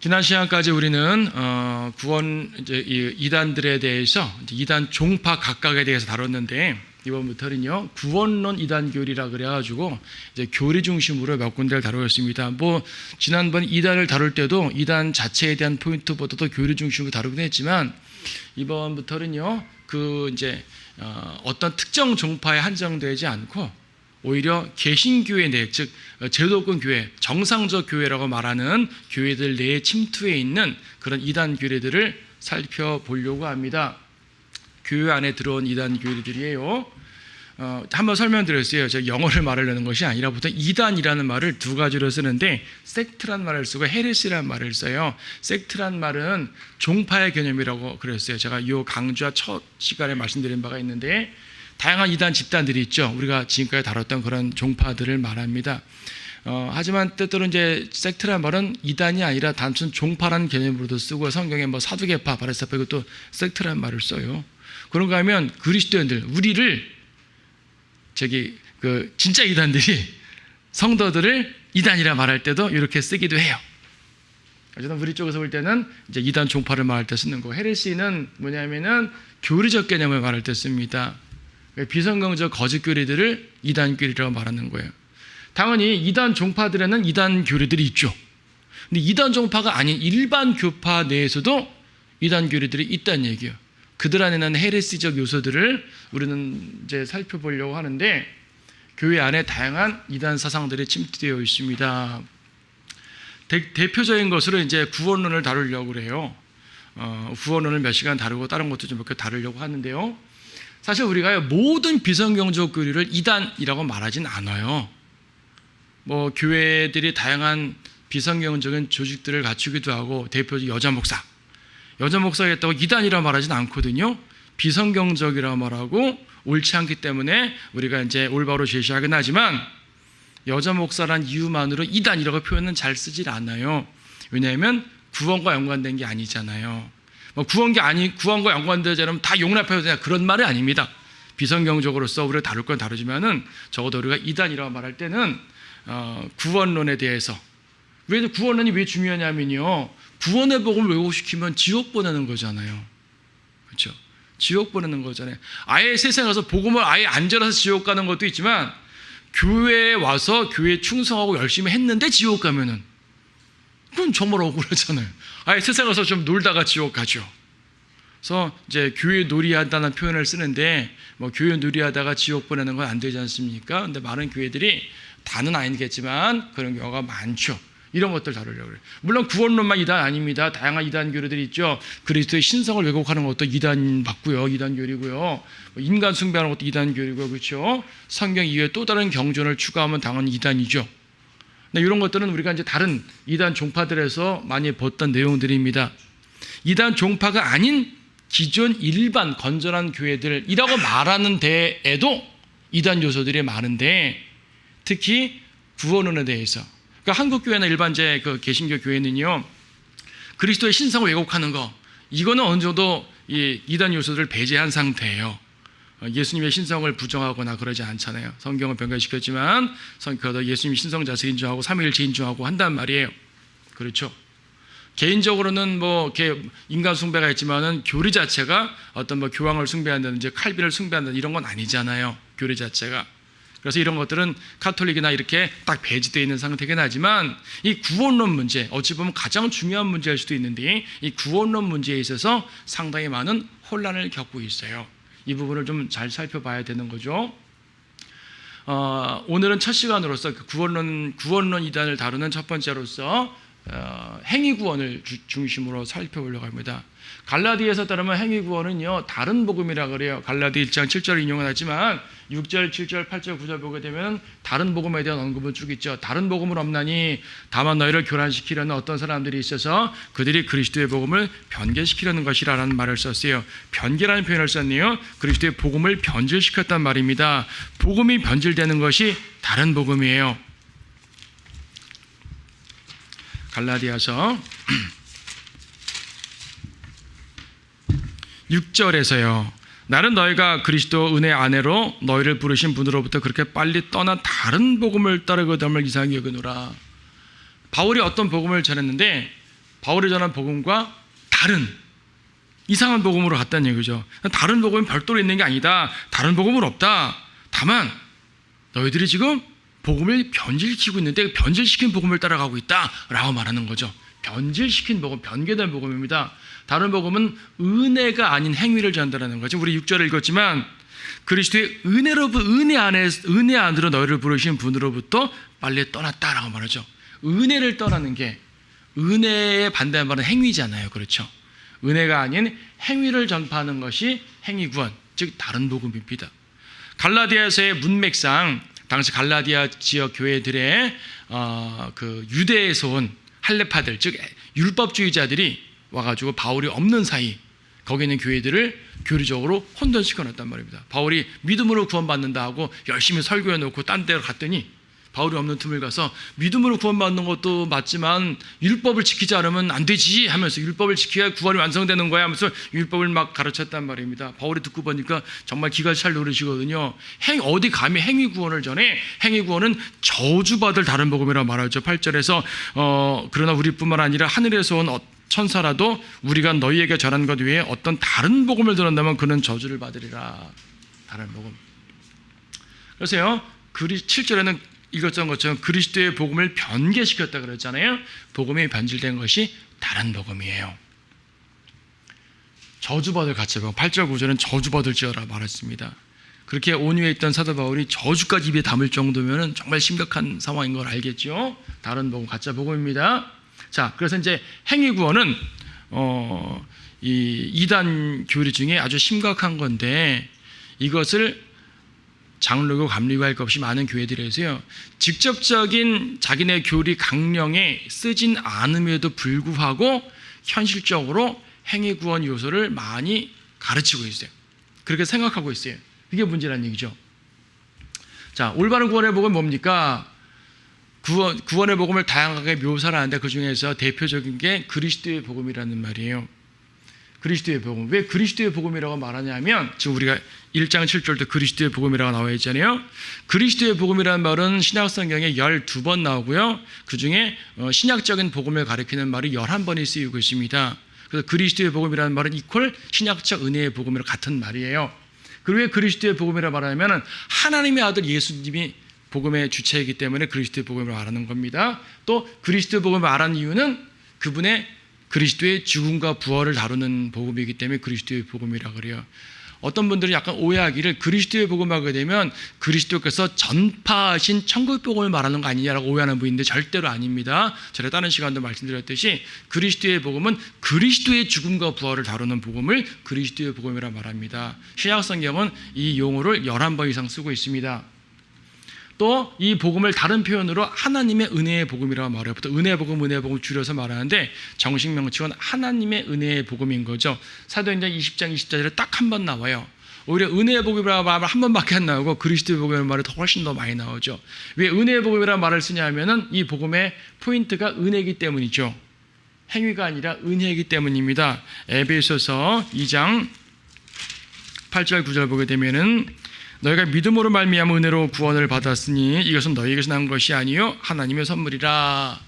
지난 시간까지 우리는 구원 이제 이단들에 대해서 이단 종파 각각에 대해서 다뤘는데, 이번부터는요 구원론 이단 교리라 그래가지고 이제 교리 중심으로 몇 군데를 다루겠습니다. 뭐 지난번 이단을 다룰 때도 이단 자체에 대한 포인트보다도 교리 중심으로 다루긴 했지만, 이번부터는요 그 이제 어떤 특정 종파에 한정되지 않고 오히려 개신교회 내, 즉 제도권 교회, 정상적 교회라고 말하는 교회들 내에 침투해 있는 그런 이단 교회들을 살펴보려고 합니다. 교회 안에 들어온 이단 교회들이에요. 한번 설명드렸어요. 제가 영어를 말하려는 것이 아니라 보통 이단이라는 말을 두 가지로 쓰는데, 섹트란 말을 쓰고 헤레시라는 말을 써요. 섹트란 말은 종파의 개념이라고 그랬어요. 제가 이 강좌 첫 시간에 말씀드린 바가 있는데, 다양한 이단 집단들이 있죠. 우리가 지금까지 다뤘던 그런 종파들을 말합니다. 하지만 때때로 이제 섹트란 말은 이단이 아니라 단순 종파라는 개념으로도 쓰고, 성경에 뭐 사두개파, 바리새파 이것도 섹트란 말을 써요. 그런가 하면 그리스도인들, 우리를 진짜 이단들이 성도들을 이단이라 말할 때도 이렇게 쓰기도 해요. 어쨌든 우리 쪽에서 볼 때는 이제 이단 종파를 말할 때 쓰는 거. 헤레시는 뭐냐면은 교리적 개념을 말할 때 씁니다. 비성경적 거짓 교리들을 이단 교리라고 말하는 거예요. 당연히 이단 종파들에는 이단 교리들이 있죠. 근데 이단 종파가 아닌 일반 교파 내에서도 이단 교리들이 있다는 얘기예요. 그들 안에는 헤레시적 요소들을 우리는 이제 살펴보려고 하는데, 교회 안에 다양한 이단 사상들이 침투되어 있습니다. 대표적인 것으로 이제 구원론을 다루려고 그래요. 구원론을 몇 시간 다루고 다른 것도 좀 몇 개 다루려고 하는데요. 사실 우리가 모든 비성경적 교리를 이단이라고 말하진 않아요. 뭐 교회들이 다양한 비성경적인 조직들을 갖추기도 하고, 대표적인 여자 목사가 있다고 이단이라고 말하진 않거든요. 비성경적이라고 말하고 옳지 않기 때문에 우리가 이제 올바로 제시하긴 하지만, 여자 목사란 이유만으로 이단이라고 표현은 잘 쓰질 않아요. 왜냐하면 구원과 연관된 게 아니잖아요. 뭐 구원과 연관되지 않으면 다 용납해도 되냐, 그런 말이 아닙니다. 비성경적으로서 우리가 다룰 건 다루지만은 적어도 우리가 이단이라고 말할 때는 구원론에 대해서, 왜 구원론이 왜 중요하냐면요, 구원의 복음을 왜곡시키면 지옥 보내는 거잖아요. 그렇죠? 지옥 보내는 거잖아요. 아예 세상에 가서 복음을 아예 안 전해서 지옥 가는 것도 있지만, 교회에 와서 교회에 충성하고 열심히 했는데 지옥 가면은 그건 정말 억울하잖아요. 아예 세상에 가서 좀 놀다가 지옥 가죠. 그래서 이제 교회 놀이한다는 표현을 쓰는데, 뭐 교회 놀이하다가 지옥 보내는 건 안 되지 않습니까? 근데 많은 교회들이, 다는 아니겠지만 그런 경우가 많죠. 이런 것들 다루려고 그래요. 물론 구원론만 이단 아닙니다. 다양한 이단 교리들이 있죠. 그리스도의 신성을 왜곡하는 것도 이단 맞고요. 이단 교리고요. 인간 숭배하는 것도 이단 교리고요. 그렇죠? 성경 이외에 또 다른 경전을 추가하면 당연히 이단이죠. 근데 이런 것들은 우리가 이제 다른 이단 종파들에서 많이 봤던 내용들입니다. 이단 종파가 아닌 기존 일반 건전한 교회들이라고 말하는 데에도 이단 요소들이 많은데, 특히 구원론에 대해서, 그러니까 한국 교회나 일반 그 개신교 교회는요, 그리스도의 신성을 왜곡하는 거, 이거는 어느 정도 이 이단 요소들을 배제한 상태예요. 예수님의 신성을 부정하거나 그러지 않잖아요. 성경을 변경시켰지만 그래도 예수님이 신성 자체 인정하고 삼위일체 인정하고 한단 말이에요. 그렇죠? 개인적으로는 뭐 인간 숭배가 있지만은 교리 자체가 어떤 뭐 교황을 숭배한다든지 칼빈을 숭배한다든지 이런 건 아니잖아요. 교리 자체가. 그래서 이런 것들은 카톨릭이나 이렇게 딱 배제되어 있는 상태긴 하지만, 이 구원론 문제, 어찌 보면 가장 중요한 문제일 수도 있는데, 이 구원론 문제에 있어서 상당히 많은 혼란을 겪고 있어요. 이 부분을 좀 잘 살펴봐야 되는 거죠. 오늘은 첫 시간으로서 구원론 이단을 다루는 첫 번째로서 행위구원을 중심으로 살펴보려고 합니다. 갈라디아서 따르면 행위구원은요, 다른 복음이라 그래요. 갈라디 1장 7절 인용은 하지만 6절, 7절, 8절, 9절 보게 되면 다른 복음에 대한 언급은 쭉 있죠. 다른 복음은 없나니 다만 너희를 교란시키려는 어떤 사람들이 있어서 그들이 그리스도의 복음을 변개시키려는 것이라는 말을 썼어요. 변개라는 표현을 썼네요. 그리스도의 복음을 변질시켰단 말입니다. 복음이 변질되는 것이 다른 복음이에요. 갈라디아서 6절에서요. 나는 너희가 그리스도 은혜 안에로 너희를 부르신 분으로부터 그렇게 빨리 떠난 다른 복음을 따르거든을 이상히 여기노라. 바울이 어떤 복음을 전했는데, 바울이 전한 복음과 다른 이상한 복음으로 갔다는 얘기죠. 다른 복음이 별도로 있는 게 아니다. 다른 복음은 없다. 다만 너희들이 지금 복음을 변질시키고 있는데 변질시킨 복음을 따라가고 있다라고 말하는 거죠. 변질시킨 복음, 변개된 복음입니다. 다른 복음은 은혜가 아닌 행위를 전한다는 거죠. 우리 6절을 읽었지만 그리스도의 은혜 안으로 너희를 부르신 분으로부터 빨리 떠났다라고 말하죠. 은혜를 떠나는 게 은혜에 반대한 말은 행위잖아요. 그렇죠? 은혜가 아닌 행위를 전파하는 것이 행위구원, 즉 다른 복음입니다. 갈라디아서의 문맥상 당시 갈라디아 지역 교회들의 그 유대에서 온 할레파들, 즉 율법주의자들이 와가지고 바울이 없는 사이 거기 있는 교회들을 교리적으로 혼돈시켜놨단 말입니다. 바울이 믿음으로 구원받는다 하고 열심히 설교해놓고 딴 데로 갔더니 바울이 없는 틈을 가서 믿음으로 구원받는 것도 맞지만 율법을 지키지 않으면 안 되지 하면서 율법을 지켜야 구원이 완성되는 거야 하면서 율법을 막 가르쳤단 말입니다. 바울이 듣고 보니까 정말 기가 찰 노릇이거든요. 어디 감히 행위 구원을 전해? 행위 구원은 저주받을 다른 복음이라고 말하죠. 8절에서 그러나 우리뿐만 아니라 하늘에서 온 천사라도 우리가 너희에게 전한 것 외에 어떤 다른 복음을 들었다면 그는 저주를 받으리라. 다른 복음. 그래서요 7절에는 읽었던 것처럼 그리스도의 복음을 변개시켰다 그랬잖아요. 복음이 변질된 것이 다른 복음이에요. 저주받을 가치가 8절 9절은 저주받을지어라 말했습니다. 그렇게 온유에 있던 사도 바울이 저주까지 입에 담을 정도면 정말 심각한 상황인 걸 알겠죠. 다른 복음, 가짜 복음입니다. 자, 그래서 이제 행위구원은 이 이단 교리 중에 아주 심각한 건데 이것을 장로교 감리교 할 것 없이 많은 교회들에서요 직접적인 자기네 교리 강령에 쓰진 않음에도 불구하고 현실적으로 행위구원 요소를 많이 가르치고 있어요. 그렇게 생각하고 있어요. 그게 문제라는 얘기죠. 자, 올바른 구원의 복음은 뭡니까? 구원의 복음을 다양하게 묘사를 하는데 그 중에서 대표적인 게 그리스도의 복음이라는 말이에요. 그리스도의 복음. 왜 그리스도의 복음이라고 말하냐면 지금 우리가 1장 7절도 그리스도의 복음이라고 나와 있잖아요. 그리스도의 복음이라는 말은 신약 성경에 12번 나오고요. 그중에 신약적인 복음을 가리키는 말이 11번이 쓰이고 있습니다. 그래서 그리스도의 복음이라는 말은 이퀄 신약적 은혜의 복음이랑 같은 말이에요. 그리고 왜 그리스도의 복음이라고 말하냐면 하나님의 아들 예수님이 복음의 주체이기 때문에 그리스도의 복음을 말하는 겁니다. 또 그리스도의 복음을 말하는 이유는 그분의 그리스도의 죽음과 부활을 다루는 복음이기 때문에 그리스도의 복음이라고 그래요. 어떤 분들은 약간 오해하기를 그리스도의 복음을 하게 되면 그리스도께서 전파하신 천국 복음을 말하는 거 아니냐라고 오해하는 분인데 절대로 아닙니다. 제가 다른 시간도 말씀드렸듯이 그리스도의 복음은 그리스도의 죽음과 부활을 다루는 복음을 그리스도의 복음이라고 말합니다. 신약 성경은 이 용어를 11번 이상 쓰고 있습니다. 또 이 복음을 다른 표현으로 하나님의 은혜의 복음이라고 말해요. 보통 은혜의 복음 줄여서 말하는데 정식 명칭은 하나님의 은혜의 복음인 거죠. 사도행전 20장 20절에 딱 한 번 나와요. 오히려 은혜의 복음이라고 말하면 한 번밖에 안 나오고 그리스도의 복음이라는 말이 훨씬 더 많이 나오죠. 왜 은혜의 복음이라는 말을 쓰냐 하면은 이 복음의 포인트가 은혜이기 때문이죠. 행위가 아니라 은혜이기 때문입니다. 에베소서 2장 8절 9절 보게 되면은 너희가 믿음으로 말미암아 은혜로 구원을 받았으니 이것은 너희에게서 난 것이 아니요 하나님의 선물이라.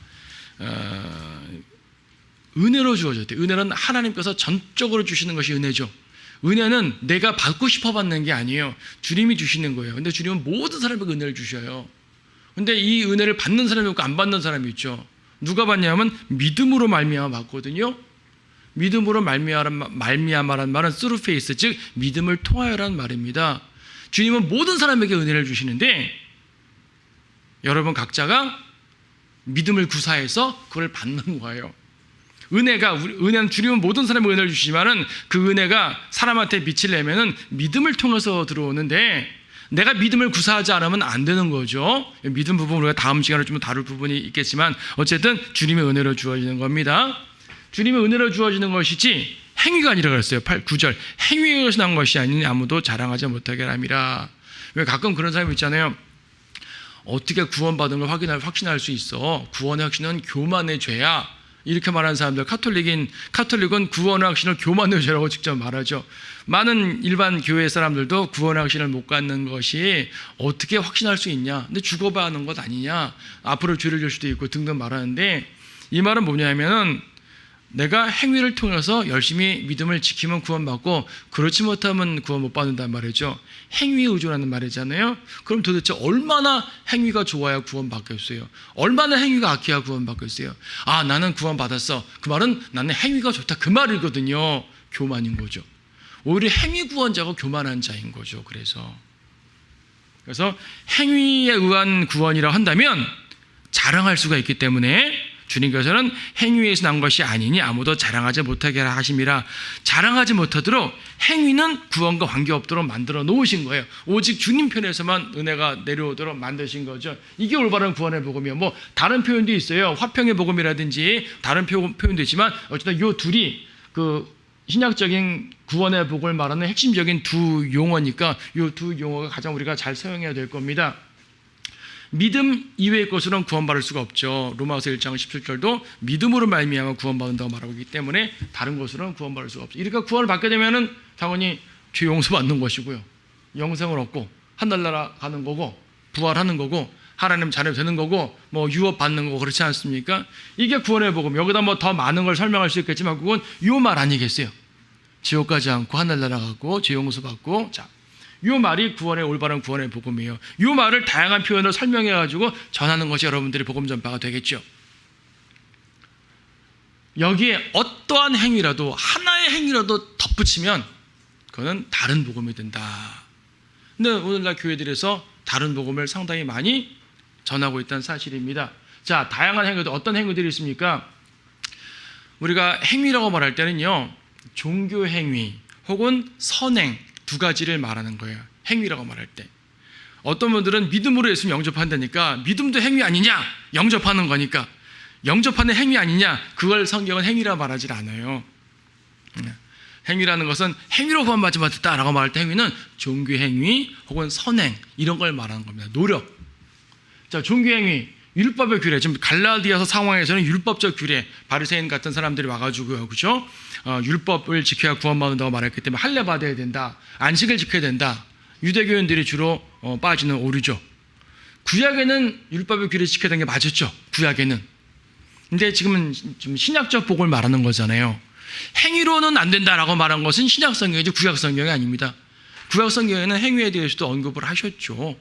은혜로 주어졌대. 은혜는 하나님께서 전적으로 주시는 것이 은혜죠. 은혜는 내가 받고 싶어 받는 게 아니에요. 주님이 주시는 거예요. 근데 주님은 모든 사람에게 은혜를 주셔요. 근데 이 은혜를 받는 사람이 있고 안 받는 사람이 있죠. 누가 받냐면 믿음으로 말미암아 받거든요. 믿음으로 말미암아라는 말은 through faith, 즉 믿음을 통하여라는 말입니다. 주님은 모든 사람에게 은혜를 주시는데 여러분 각자가 믿음을 구사해서 그걸 받는 거예요. 은혜는 주님은 모든 사람에게 은혜를 주시지만은 그 은혜가 사람한테 빛을 내면은 믿음을 통해서 들어오는데 내가 믿음을 구사하지 않으면 안 되는 거죠. 믿음 부분 우리가 다음 시간에 좀 다룰 부분이 있겠지만 어쨌든 주님의 은혜로 주어지는 겁니다. 주님의 은혜로 주어지는 것이지 행위가 아니라 그랬어요. 9절 행위에서 난 것이 아니니 아무도 자랑하지 못하게 함이라. 왜 가끔 그런 사람이 있잖아요. 어떻게 구원받은 걸 확신할 수 있어? 구원의 확신은 교만의 죄야. 이렇게 말하는 사람들, 카톨릭은 구원의 확신을 교만의 죄라고 직접 말하죠. 많은 일반 교회 사람들도 구원의 확신을 못 갖는 것이 어떻게 확신할 수 있냐? 근데 죽어봐야 하는 것 아니냐? 앞으로 죄를 질 수도 있고 등등 말하는데 이 말은 뭐냐면은 내가 행위를 통해서 열심히 믿음을 지키면 구원받고 그렇지 못하면 구원 못 받는단 말이죠. 행위에 의존하는 말이잖아요. 그럼 도대체 얼마나 행위가 좋아야 구원받겠어요? 얼마나 행위가 악해야 구원받겠어요? 아, 나는 구원받았어. 그 말은 나는 행위가 좋다. 그 말이거든요. 교만인 거죠. 오히려 행위 구원자가 교만한 자인 거죠. 그래서 행위에 의한 구원이라 한다면 자랑할 수가 있기 때문에 주님께서는 행위에서 난 것이 아니니 아무도 자랑하지 못하게 하라 하심이라. 자랑하지 못하도록 행위는 구원과 관계없도록 만들어 놓으신 거예요. 오직 주님 편에서만 은혜가 내려오도록 만드신 거죠. 이게 올바른 구원의 복음이에요. 뭐 다른 표현도 있어요. 화평의 복음이라든지 다른 표현도 있지만 어쨌든 이 둘이 그 신약적인 구원의 복을 말하는 핵심적인 두 용어니까 이 두 용어가 가장 우리가 잘 사용해야 될 겁니다. 믿음 이외의 것으로는 구원받을 수가 없죠. 로마서 1장 17절도 믿음으로 말미암아 구원받는다고 말하고 있기 때문에 다른 것으로는 구원받을 수가 없죠. 이러니까 구원을 받게 되면은 당연히 죄 용서받는 것이고요. 영생을 얻고 하늘나라 가는 거고 부활하는 거고 하나님 자녀 되는 거고 뭐 유업 받는 거고 그렇지 않습니까? 이게 구원의 복음. 여기다 뭐 더 많은 걸 설명할 수 있겠지만 그건 요 말 아니겠어요? 지옥 가지 않고 하늘나라 가고 죄 용서 받고 자. 이 말이 구원의 올바른 구원의 복음이에요. 이 말을 다양한 표현으로 설명해가지고 전하는 것이 여러분들의 복음 전파가 되겠죠. 여기에 어떠한 행위라도 하나의 행위라도 덧붙이면 그거는 다른 복음이 된다. 근데 오늘날 교회들에서 다른 복음을 상당히 많이 전하고 있다는 사실입니다. 자, 다양한 행위도 어떤 행위들이 있습니까? 우리가 행위라고 말할 때는요, 종교 행위 혹은 선행 두 가지를 말하는 거예요. 행위라고 말할 때. 어떤 분들은 믿음으로 예수 영접한다니까 믿음도 행위 아니냐? 영접하는 거니까. 영접하는 행위 아니냐? 그걸 성경은 행위라 말하지 않아요. 행위라는 것은 행위로 구원받지 못했다라고 말할 때 행위는 종교 행위 혹은 선행 이런 걸 말하는 겁니다. 노력. 자, 종교 행위. 율법의 규례, 지금 갈라디아서 상황에서는 율법적 규례, 바리새인 같은 사람들이 와가지고요, 그죠? 율법을 지켜야 구원받는다고 말했기 때문에 할례 받아야 된다, 안식을 지켜야 된다. 유대교인들이 주로 빠지는 오류죠. 구약에는 율법의 규례 지켜야 되는 게 맞았죠, 구약에는. 근데 지금은 좀 신약적 복을 말하는 거잖아요. 행위로는 안 된다라고 말한 것은 신약 성경이지 구약 성경이 아닙니다. 구약 성경에는 행위에 대해서도 언급을 하셨죠.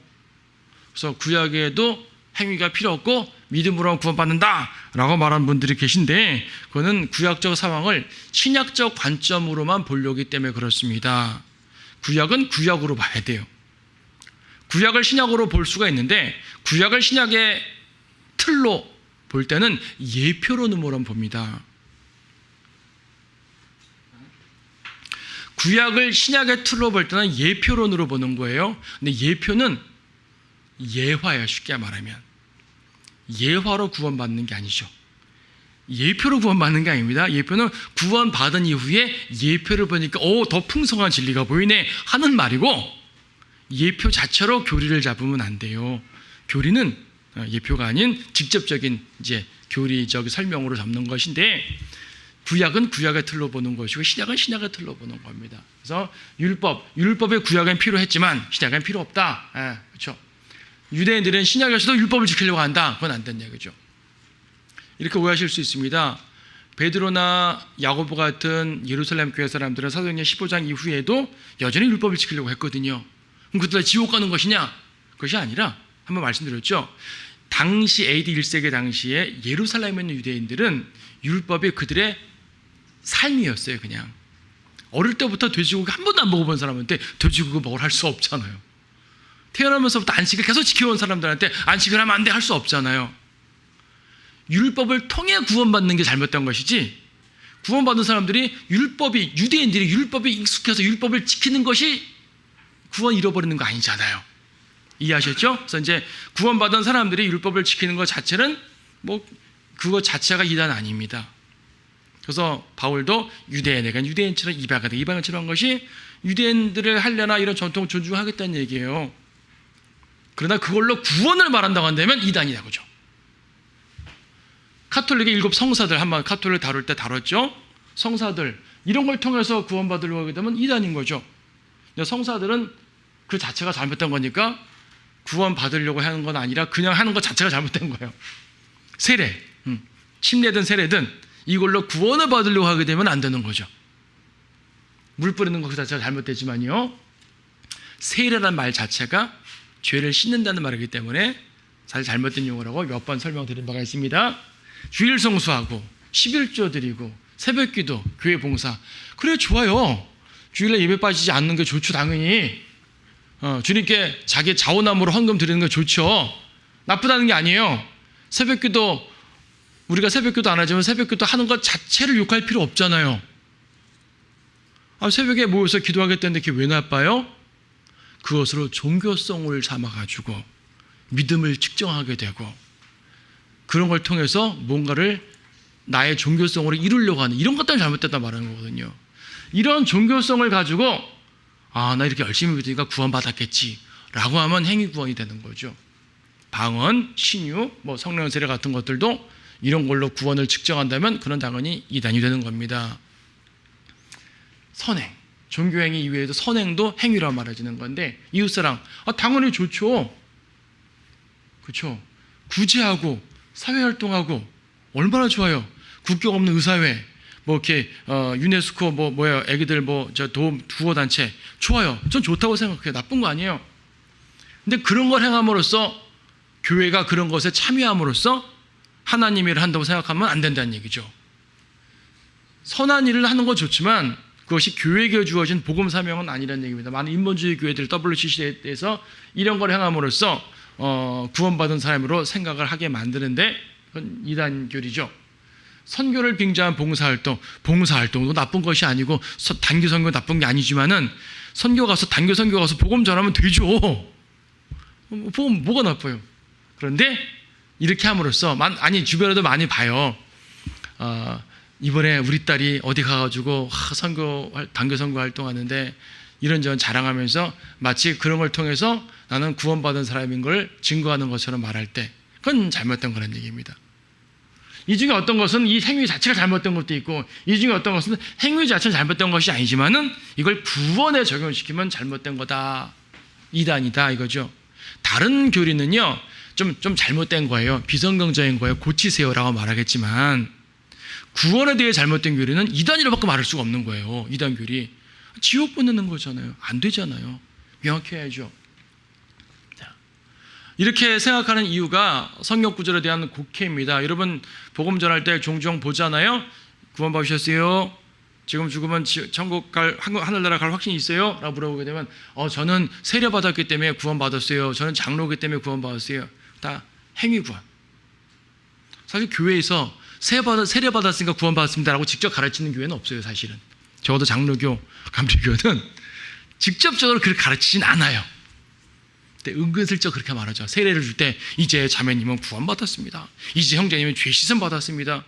그래서 구약에도 행위가 필요 없고 믿음으로 구원받는다라고 말하는 분들이 계신데 그거는 구약적 상황을 신약적 관점으로만 보려고 하기 때문에 그렇습니다. 구약은 구약으로 봐야 돼요. 구약을 신약으로 볼 수가 있는데 구약을 신약의 틀로 볼 때는 예표론으로만 봅니다. 구약을 신약의 틀로 볼 때는 예표론으로 보는 거예요. 근데 예표는 예화예요. 쉽게 말하면 예화로 구원받는 게 아니죠. 예표로 구원받는 게 아닙니다. 예표는 구원받은 이후에 예표를 보니까 더 풍성한 진리가 보이네 하는 말이고 예표 자체로 교리를 잡으면 안 돼요. 교리는 예표가 아닌 직접적인 이제 교리적 설명으로 잡는 것인데 구약은 구약의 틀로 보는 것이고 신약은 신약의 틀로 보는 겁니다. 그래서 율법의 구약엔 필요했지만 신약엔 필요 없다. 그렇죠. 유대인들은 신약에서도 율법을 지키려고 한다. 그건 안 된다 얘기죠. 이렇게 오해하실 수 있습니다. 베드로나 야고보 같은 예루살렘 교회 사람들은 사도행전 15장 이후에도 여전히 율법을 지키려고 했거든요. 그럼 그들 지옥 가는 것이냐? 그것이 아니라 한번 말씀드렸죠. 당시 AD 1세기 당시에 예루살렘에 있는 유대인들은 율법이 그들의 삶이었어요. 그냥 어릴 때부터 돼지고기 한 번도 안 먹어본 사람한테 돼지고기 먹으라 할 수 없잖아요. 태어나면서부터 안식을 계속 지켜온 사람들한테 안식을 하면 안 돼 할 수 없잖아요. 율법을 통해 구원받는 게 잘못된 것이지 구원받은 사람들이 유대인들이 율법에 익숙해서 율법을 지키는 것이 구원 잃어버리는 거 아니잖아요. 이해하셨죠? 그래서 이제 구원받은 사람들이 율법을 지키는 것 자체는 뭐 그것 자체가 이단 아닙니다. 그래서 바울도 유대인에게 유대인처럼 이방인처럼 한 것이 유대인들을 하려나 이런 전통 존중하겠다는 얘기예요. 그러나 그걸로 구원을 말한다고 한다면 이단이다 그죠? 카톨릭의 7 성사들 한번 카톨릭 다룰 때 다뤘죠? 성사들 이런 걸 통해서 구원받으려고 하게 되면 이단인 거죠. 성사들은 그 자체가 잘못된 거니까 구원받으려고 하는 건 아니라 그냥 하는 것 자체가 잘못된 거예요. 세례, 침례든 세례든 이걸로 구원을 받으려고 하게 되면 안 되는 거죠. 물 뿌리는 것 자체가 잘못되지만요, 세례라는 말 자체가 죄를 씻는다는 말이기 때문에 사실 잘못된 용어라고 몇 번 설명드린 바가 있습니다. 주일 성수하고 11조 드리고 새벽기도, 교회 봉사, 그래 좋아요. 주일에 예배 빠지지 않는 게 좋죠. 당연히 주님께 자기 자원함으로 헌금 드리는 게 좋죠. 나쁘다는 게 아니에요. 새벽기도, 우리가 새벽기도 안 하지만 새벽기도 하는 것 자체를 욕할 필요 없잖아요. 새벽에 모여서 기도하겠다는데 그게 왜 나빠요? 그것으로 종교성을 삼아가지고 믿음을 측정하게 되고, 그런 걸 통해서 뭔가를 나의 종교성으로 이루려고 하는, 이런 것들은 잘못됐다 말하는 거거든요. 이런 종교성을 가지고 나 이렇게 열심히 믿으니까 구원받았겠지 라고 하면 행위 구원이 되는 거죠. 방언, 신유, 성령 세례 같은 것들도 이런 걸로 구원을 측정한다면 그런 당연히 이단이 되는 겁니다. 선행, 종교행위 이외에도 선행도 행위라 말해지는 건데, 이웃사랑, 당연히 좋죠. 그렇죠. 구제하고 사회활동하고 얼마나 좋아요. 국경 없는 의사회, 이렇게 유네스코 애기들 도움 구호단체, 좋아요. 전 좋다고 생각해요. 나쁜 거 아니에요. 근데 그런 걸 행함으로써, 교회가 그런 것에 참여함으로써 하나님 일을 한다고 생각하면 안 된다는 얘기죠. 선한 일을 하는 건 좋지만 그것이 교회에게 주어진 복음 사명은 아니라는 얘기입니다. 많은 인본주의 교회들, WCC에 대해서 이런 걸 행함으로써 구원받은 사람으로 생각을 하게 만드는데, 그건 이단교리죠. 선교를 빙자한 봉사활동도 나쁜 것이 아니고, 단기 선교 나쁜 게 아니지만은 선교 가서, 단기 선교 가서 복음 전하면 되죠. 복음 뭐가 나빠요? 그런데 이렇게 함으로써, 주변에도 많이 봐요. 이번에 우리 딸이 어디 가가지고 단기 선교 활동하는데 이런저런 자랑하면서 마치 그런 걸 통해서 나는 구원받은 사람인 걸 증거하는 것처럼 말할 때, 그건 잘못된 거라는 얘기입니다. 이 중에 어떤 것은 이 행위 자체가 잘못된 것도 있고, 이 중에 어떤 것은 행위 자체는 잘못된 것이 아니지만은 이걸 구원에 적용시키면 잘못된 거다, 이단이다 이거죠. 다른 교리는요 좀 잘못된 거예요. 비성경적인 거예요. 고치세요라고 말하겠지만, 구원에 대해 잘못된 교리는 이단이라고밖에 말할 수가 없는 거예요. 이단 교리. 지옥 보내는 거잖아요. 안 되잖아요. 명확해야죠. 이렇게 생각하는 이유가 성경 구절에 대한 곡해입니다. 여러분 복음 전할 때 종종 보잖아요. 구원 받으셨어요? 지금 죽으면 천국 하늘나라 갈 확신이 있어요? 라고 물어보게 되면 저는 세례 받았기 때문에 구원 받았어요. 저는 장로기 때문에 구원 받았어요. 다 행위 구원. 사실 교회에서 세례 받았으니까 구원 받았습니다 라고 직접 가르치는 교회는 없어요. 사실은 적어도 장로교, 감리교는 직접적으로 그렇게 가르치진 않아요. 근데 은근슬쩍 그렇게 말하죠. 세례를 줄 때 이제 자매님은 구원받았습니다. 이제 형제님은 죄 씻음 받았습니다.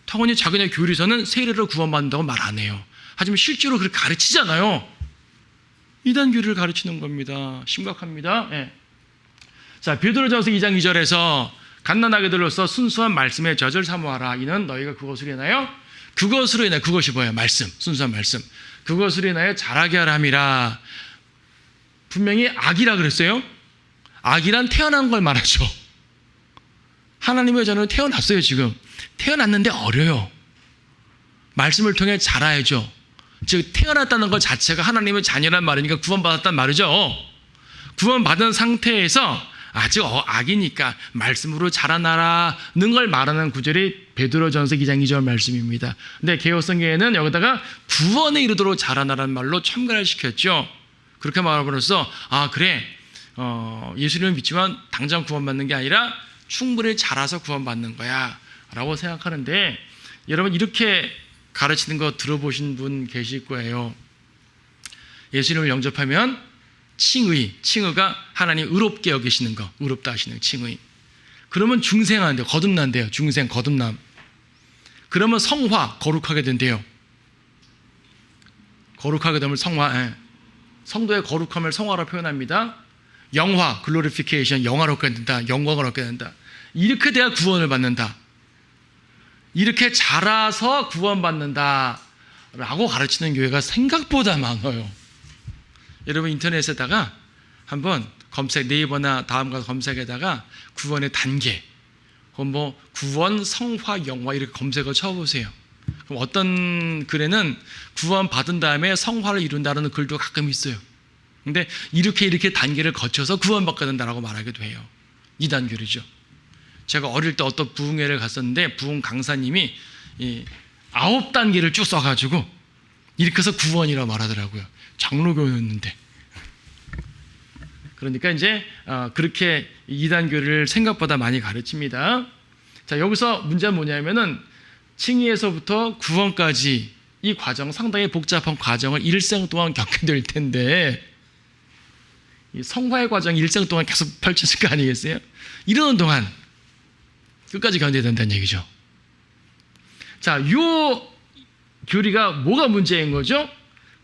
당연히 자기네 교리에서는 세례를 구원받는다고 말 안 해요. 하지만 실제로 그렇게 가르치잖아요. 이단 교리를 가르치는 겁니다. 심각합니다. 네. 자, 베드로전서 2장 2절에서 갓난아기들로서 순수한 말씀에 젖을 사모하라. 이는 너희가 그것으로 인하여, 그것이 뭐예요? 말씀, 순수한 말씀. 그것으로 인하여 자라게 하라 함이라. 분명히 악이라 그랬어요. 악이란 태어난 걸 말하죠. 하나님의 자녀는 태어났어요. 지금 태어났는데 어려요. 말씀을 통해 자라야죠. 즉 태어났다는 것 자체가 하나님의 자녀란 말이니까 구원받았단 말이죠. 구원받은 상태에서 아직 악이니까 말씀으로 자라나라는 걸 말하는 구절이 베드로전서 2장 2절 말씀입니다. 근데 개혁성경에는 여기다가 구원에 이르도록 자라나라는 말로 첨가를 시켰죠. 그렇게 말함으로써 그래, 예수님을 믿지만 당장 구원받는 게 아니라 충분히 자라서 구원받는 거야 라고 생각하는데, 여러분 이렇게 가르치는 거 들어보신 분 계실 거예요. 예수님을 영접하면 칭의가 하나님 의롭게 여기시는 거, 의롭다 하시는 칭의. 그러면 중생한대요. 거듭난대요. 중생, 거듭남. 그러면 성화, 거룩하게 된대요. 거룩하게 되면 성화. 성도의 거룩함을 성화로 표현합니다. 영화, 글로리피케이션, 영화롭게 된다. 영광을 얻게 된다. 이렇게 돼야 구원을 받는다. 이렇게 자라서 구원받는다 라고 가르치는 교회가 생각보다 많아요. 여러분 인터넷에다가 한번 네이버나 다음 가서 검색에다가 구원의 단계, 그건 뭐 구원, 성화, 영화 이렇게 검색어 쳐보세요. 그럼 어떤 글에는 구원 받은 다음에 성화를 이룬다는 글도 가끔 있어요. 근데 이렇게 단계를 거쳐서 구원받게 된다라고 말하기도 해요. 이단교리죠. 제가 어릴 때 어떤 부흥회를 갔었는데 부흥 강사님이 9단계를 쭉 써가지고 이렇게 해서 구원이라고 말하더라고요. 장로교였는데. 그러니까 이제 그렇게 이단교리를 생각보다 많이 가르칩니다. 자, 여기서 문제는 뭐냐면은 칭의에서부터 구원까지 이 과정, 상당히 복잡한 과정을 일생 동안 겪게 될 텐데 이 성화의 과정이 일생 동안 계속 펼쳐질 거 아니겠어요? 이러는 동안 끝까지 견뎌야 된다는 얘기죠. 자, 요 교리가 뭐가 문제인 거죠?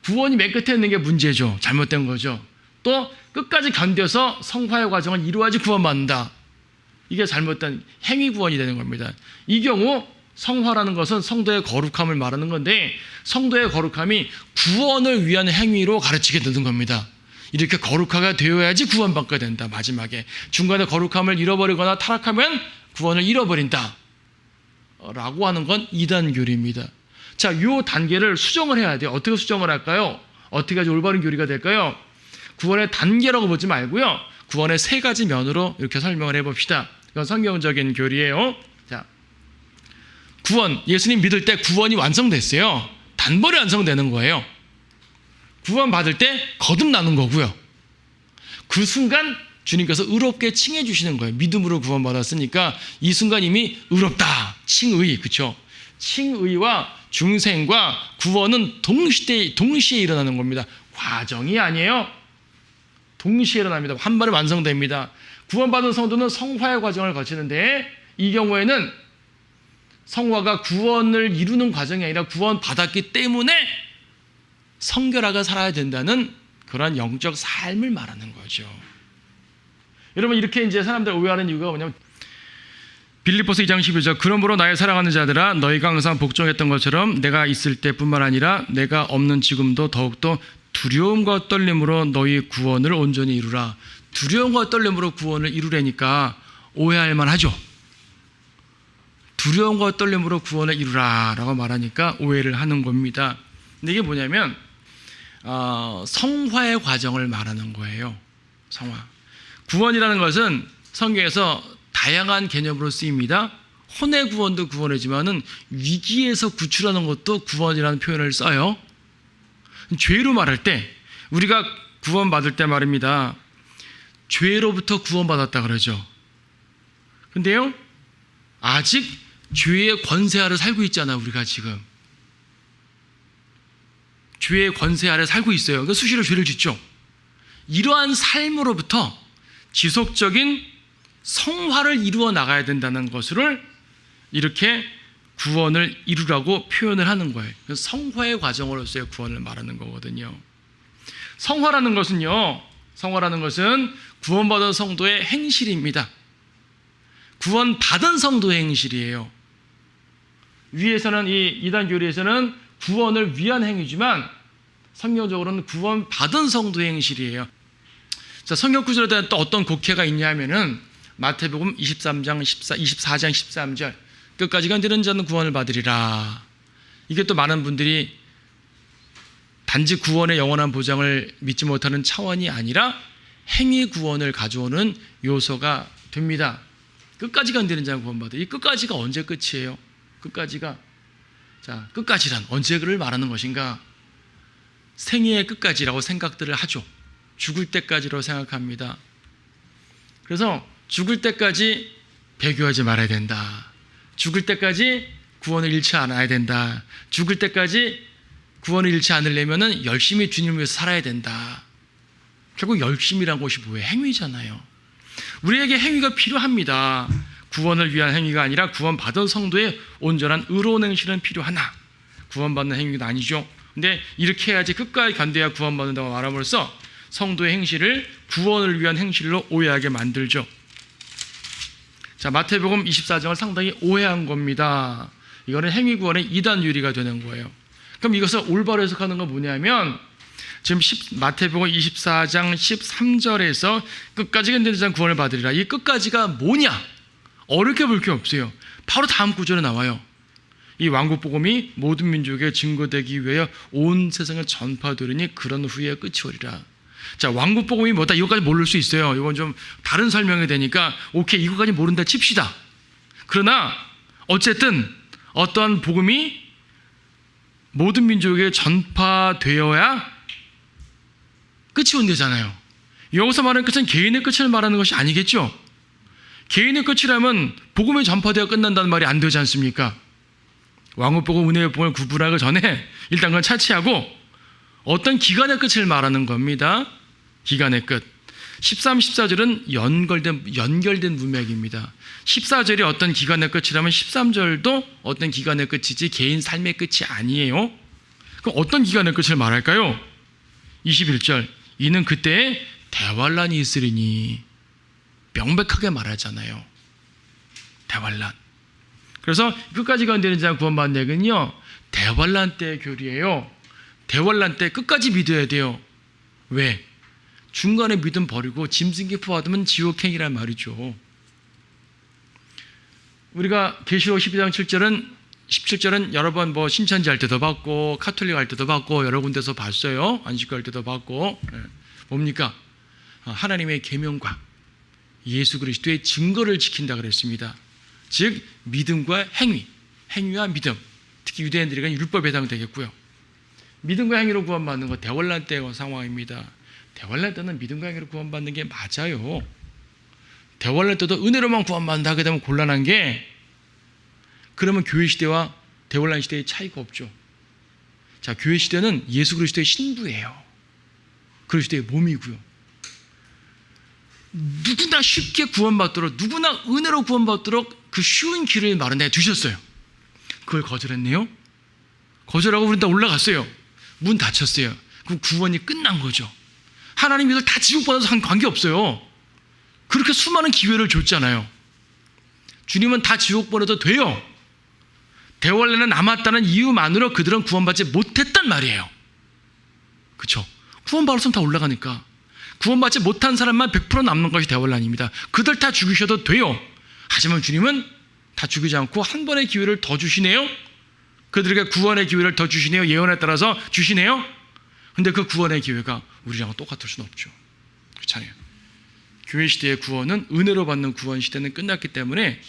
구원이 맨 끝에 있는 게 문제죠. 잘못된 거죠. 또 끝까지 견뎌서 성화의 과정을 이루어야지 구원받는다. 이게 잘못된 행위 구원이 되는 겁니다. 이 경우 성화라는 것은 성도의 거룩함을 말하는 건데 성도의 거룩함이 구원을 위한 행위로 가르치게 되는 겁니다. 이렇게 거룩하게 되어야지 구원받게 된다. 마지막에 중간에 거룩함을 잃어버리거나 타락하면 구원을 잃어버린다 라고 하는 건 이단교리입니다. 자, 이 단계를 수정을 해야 돼요. 어떻게 수정을 할까요? 어떻게 하지 올바른 교리가 될까요? 구원의 단계라고 보지 말고요, 구원의 3가지 면으로 이렇게 설명을 해봅시다. 이건 성경적인 교리예요. 자, 구원, 예수님 믿을 때 구원이 완성됐어요. 단번에 완성되는 거예요. 구원 받을 때 거듭나는 거고요. 그 순간 주님께서 의롭게 칭해 주시는 거예요. 믿음으로 구원받았으니까 이 순간 이미 의롭다. 칭의, 그렇죠? 칭의와 중생과 구원은 동시에 일어나는 겁니다. 과정이 아니에요. 동시에 일어납니다. 한 번에 완성됩니다. 구원받은 성도는 성화의 과정을 거치는데 이 경우에는 성화가 구원을 이루는 과정이 아니라 구원받았기 때문에 성결하게 살아야 된다는 그런 영적 삶을 말하는 거죠. 여러분, 이렇게 이제 사람들 오해하는 이유가 뭐냐면 빌립보서 2장 12절, 그러므로 나의 사랑하는 자들아 너희가 항상 복종했던 것처럼 내가 있을 때뿐만 아니라 내가 없는 지금도 더욱더 두려움과 떨림으로 너희 구원을 온전히 이루라. 두려움과 떨림으로 구원을 이루라니까 오해할 만하죠. 두려움과 떨림으로 구원을 이루라 라고 말하니까 오해를 하는 겁니다. 근데 이게 뭐냐면 성화의 과정을 말하는 거예요. 성화. 구원이라는 것은 성경에서 다양한 개념으로 쓰입니다. 혼의 구원도 구원이지만은 위기에서 구출하는 것도 구원이라는 표현을 써요. 죄로 말할 때 우리가 구원받을 때 말입니다. 죄로부터 구원받았다 그러죠. 근데요, 아직 죄의 권세 아래 살고 있잖아. 우리가 지금 죄의 권세 아래 살고 있어요. 그러니까 수시로 죄를 짓죠. 이러한 삶으로부터 지속적인 성화를 이루어 나가야 된다는 것을 이렇게 구원을 이루라고 표현을 하는 거예요. 그래서 성화의 과정으로서의 구원을 말하는 거거든요. 성화라는 것은 구원받은 성도의 행실입니다. 구원받은 성도의 행실이에요. 위에서는 이 이단 교리에서는 구원을 위한 행위지만 성경적으로는 구원받은 성도의 행실이에요. 자, 성경 구절에 대한 또 어떤 곡해가 있냐 하면은 마태복음 24장 13절 끝까지 견디는 자는 구원을 받으리라. 이게 또 많은 분들이 단지 구원의 영원한 보장을 믿지 못하는 차원이 아니라 행위 구원을 가져오는 요소가 됩니다. 끝까지 견디는 자는 구원받으리. 이 끝까지가 언제 끝이에요? 끝까지가, 자, 끝까지란 언제를 말하는 것인가? 생애의 끝까지라고 생각들을 하죠. 죽을 때까지로 생각합니다. 그래서 죽을 때까지 배교하지 말아야 된다. 죽을 때까지 구원을 잃지 않아야 된다. 죽을 때까지 구원을 잃지 않으려면 열심히 주님을 위해서 살아야 된다. 결국 열심이란 것이 뭐예요? 행위잖아요. 우리에게 행위가 필요합니다. 구원을 위한 행위가 아니라 구원받은 성도의 온전한 의로운 행실은 필요하나 구원받는 행위가 아니죠. 근데 이렇게 해야지 끝까지 견뎌야 구원받는다고 말함으로써 성도의 행실을 구원을 위한 행실로 오해하게 만들죠. 자, 마태복음 24장을 상당히 오해한 겁니다. 이거는 행위구원의 이단 유리가 되는 거예요. 그럼 이것을 올바로 해석하는 건 뭐냐면 지금 마태복음 24장 13절에서 끝까지 견디는 자는 구원을 받으리라. 이 끝까지가 뭐냐? 어렵게 볼 게 없어요. 바로 다음 구절에 나와요. 이 왕국 복음이 모든 민족에 증거되기 위하여 온 세상을 전파되리니 그런 후에 끝이 오리라. 자, 왕국 복음이 뭐다? 이거까지 모를 수 있어요. 이건 좀 다른 설명이 되니까 오케이, 이거까지 모른다 칩시다. 그러나 어쨌든 어떠한 복음이 모든 민족에 전파되어야 끝이 온대잖아요. 여기서 말하는 끝은 개인의 끝을 말하는 것이 아니겠죠. 개인의 끝이라면 복음이 전파되어 끝난다는 말이 안 되지 않습니까? 왕국 복음, 은혜의 복음을 구분하기 전에 일단 그건 차치하고 어떤 기간의 끝을 말하는 겁니다. 기간의 끝. 13, 14절은 연결된 문맥입니다. 14절이 어떤 기간의 끝이라면 13절도 어떤 기간의 끝이지 개인 삶의 끝이 아니에요. 그럼 어떤 기간의 끝을 말할까요? 21절. 이는 그때에 대환란이 있으리니. 명백하게 말하잖아요. 대환란. 그래서 끝까지 건드리는 자 구원받는 얘기는요, 대환란 때의 교리예요. 대환란 때 끝까지 믿어야 돼요. 왜? 중간에 믿음 버리고 짐승기 포함하면 지옥행이란 말이죠. 우리가 계시록 12장 17절은 여러 번 뭐 신천지 할 때도 봤고 카톨릭 할 때도 봤고 여러 군데서 봤어요. 안식구 할 때도 봤고. 뭡니까? 하나님의 계명과 예수 그리스도의 증거를 지킨다 그랬습니다. 즉 믿음과 행위와 믿음, 특히 유대인들에게는 율법에 해당되겠고요. 믿음과 행위로 구원받는 것, 대환란 때의 상황입니다. 대환란 때는 믿음과 행위로 구원받는 게 맞아요. 대환란 때도 은혜로만 구원받는다 하게 되면 곤란한 게, 그러면 교회 시대와 대환란 시대의 차이가 없죠. 자, 교회 시대는 예수 그리스도의 신부예요. 그리스도의 몸이고요. 누구나 쉽게 구원받도록, 누구나 은혜로 구원받도록 그 쉬운 길을 마련해 두셨어요. 그걸 거절했네요. 거절하고 우리는 다 올라갔어요. 문 닫혔어요. 그럼 구원이 끝난 거죠. 하나님 이들 다 지옥받아서 관계없어요. 그렇게 수많은 기회를 줬잖아요. 주님은 다 지옥보내도 돼요. 대환란에 남았다는 이유만으로 그들은 구원받지 못했단 말이에요. 그렇죠? 구원받았으면 다 올라가니까. 구원받지 못한 사람만 100% 남는 것이 대환란입니다. 그들 다 죽이셔도 돼요. 하지만 주님은 다 죽이지 않고 한 번의 기회를 더 주시네요. 그들에게 구원의 기회를 더 주시네요. 예언에 따라서 주시네요. 근데 그 구원의 기회가 우리랑 똑같을 수는 없죠. 그렇잖아요. 교회 시대의 구원은, 은혜로 받는 구원 시대는 끝났기 때문에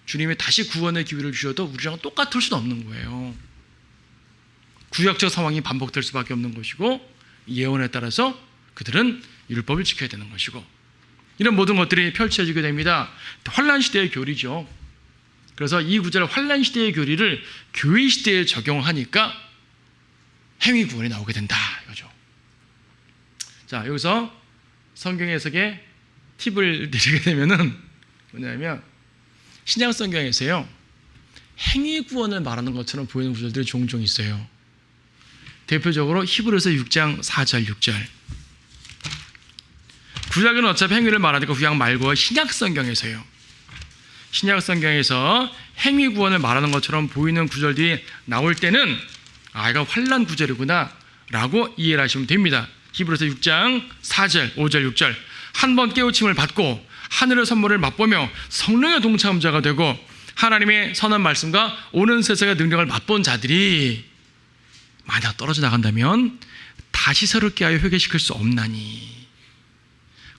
주님이 다시 구원의 기회를 주셔도 우리랑 똑같을 수는 없는 거예요. 구약적 상황이 반복될 수밖에 없는 것이고, 예언에 따라서 그들은 율법을 지켜야 되는 것이고, 이런 모든 것들이 펼쳐지게 됩니다. 환란 시대의 교리죠. 그래서 이 구절 환란 시대의 교리를 교회 시대에 적용하니까 행위 구원이 나오게 된다 이거죠. 자, 여기서 성경 해석에 팁을 드리게 되면은 뭐냐면, 신약 성경에서요 행위 구원을 말하는 것처럼 보이는 구절들이 종종 있어요. 대표적으로 히브리서 6장 4절 6절. 구약은 어차피 행위를 말하니까 구약 말고 신약 성경에서요. 신약 성경에서 행위 구원을 말하는 것처럼 보이는 구절들이 나올 때는 이거 환란 구절이구나 라고 이해를 하시면 됩니다. 히브리서 6장 4절 5절 6절. 한 번 깨우침을 받고 하늘의 선물을 맛보며 성령의 동참자가 되고 하나님의 선한 말씀과 오는 세상의 능력을 맛본 자들이 만약 떨어져 나간다면 다시 새롭게 하여 회개시킬 수 없나니.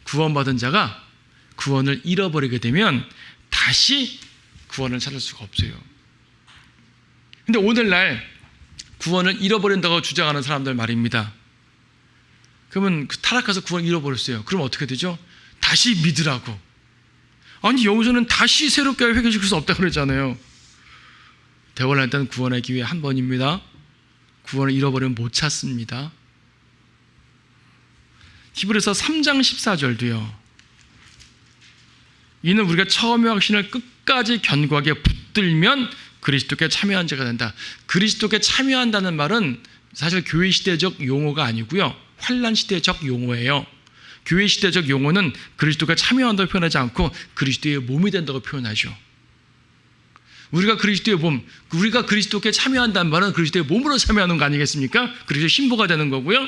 구원받은 자가 구원을 잃어버리게 되면 다시 구원을 찾을 수가 없어요. 근데 오늘날 구원을 잃어버린다고 주장하는 사람들 말입니다. 그러면 타락해서 구원 잃어버렸어요. 그럼 어떻게 되죠? 다시 믿으라고. 아니, 여기서는 다시 새롭게 회개시킬 수 없다고 그랬잖아요. 대환란 때는 구원의 기회 한 번입니다. 구원을 잃어버리면 못 찾습니다. 히브리서 3장 14절도요. 이는 우리가 처음의 확신을 끝까지 견고하게 붙들면 그리스도께 참여한 자가 된다. 그리스도께 참여한다는 말은 사실 교회 시대적 용어가 아니고요, 환란 시대적 용어예요. 교회 시대적 용어는 그리스도가 참여한다고 표현하지 않고 그리스도의 몸이 된다고 표현하죠. 우리가 그리스도의 몸, 우리가 그리스도께 참여한다는 말은 그리스도의 몸으로 참여하는 거 아니겠습니까? 그리스도의 신부가 되는 거고요.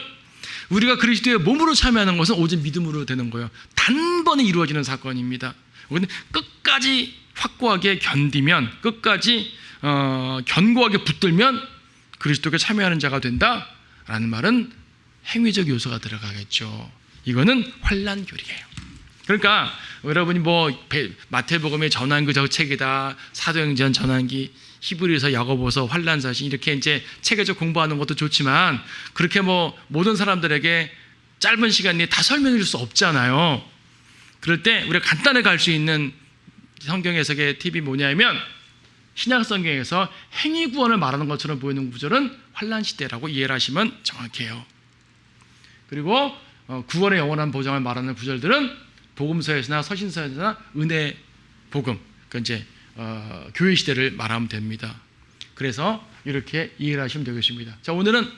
우리가 그리스도의 몸으로 참여하는 것은 오직 믿음으로 되는 거예요. 단번에 이루어지는 사건입니다. 우리는 끝까지 확고하게 견디면, 끝까지 견고하게 붙들면 그리스도께 참여하는 자가 된다라는 말은 행위적 요소가 들어가겠죠. 이거는 환난 교리예요. 그러니까 여러분이 마태복음의 전환기 저 책이다, 사도행전 전환기, 히브리서, 야고보서, 환난사신 이렇게 이제 체계적 공부하는 것도 좋지만 그렇게 모든 사람들에게 짧은 시간 내에 다 설명해 줄 수 없잖아요. 그럴 때 우리가 간단하게 갈 수 있는 성경 해석의 팁이 뭐냐면 신약 성경에서 행위 구원을 말하는 것처럼 보이는 구절은 환난 시대라고 이해를 하시면 정확해요. 그리고 구원의 영원한 보장을 말하는 구절들은 복음서에서나 서신서에서나 은혜 복음, 그러니까 이제 교회 시대를 말하면 됩니다. 그래서 이렇게 이해를 하시면 되겠습니다. 자, 오늘은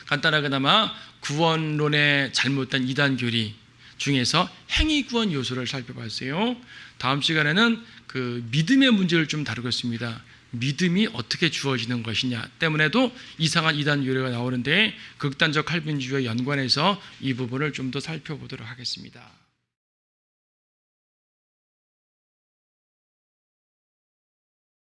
간단하게나마 구원론의 잘못된 이단 교리 중에서 행위 구원 요소를 살펴봤어요. 다음 시간에는 그 믿음의 문제를 좀 다루겠습니다. 믿음이 어떻게 주어지는 것이냐 때문에도 이상한 이단 교리가 나오는데 극단적 칼빈주의와 연관해서 이 부분을 좀 더 살펴보도록 하겠습니다.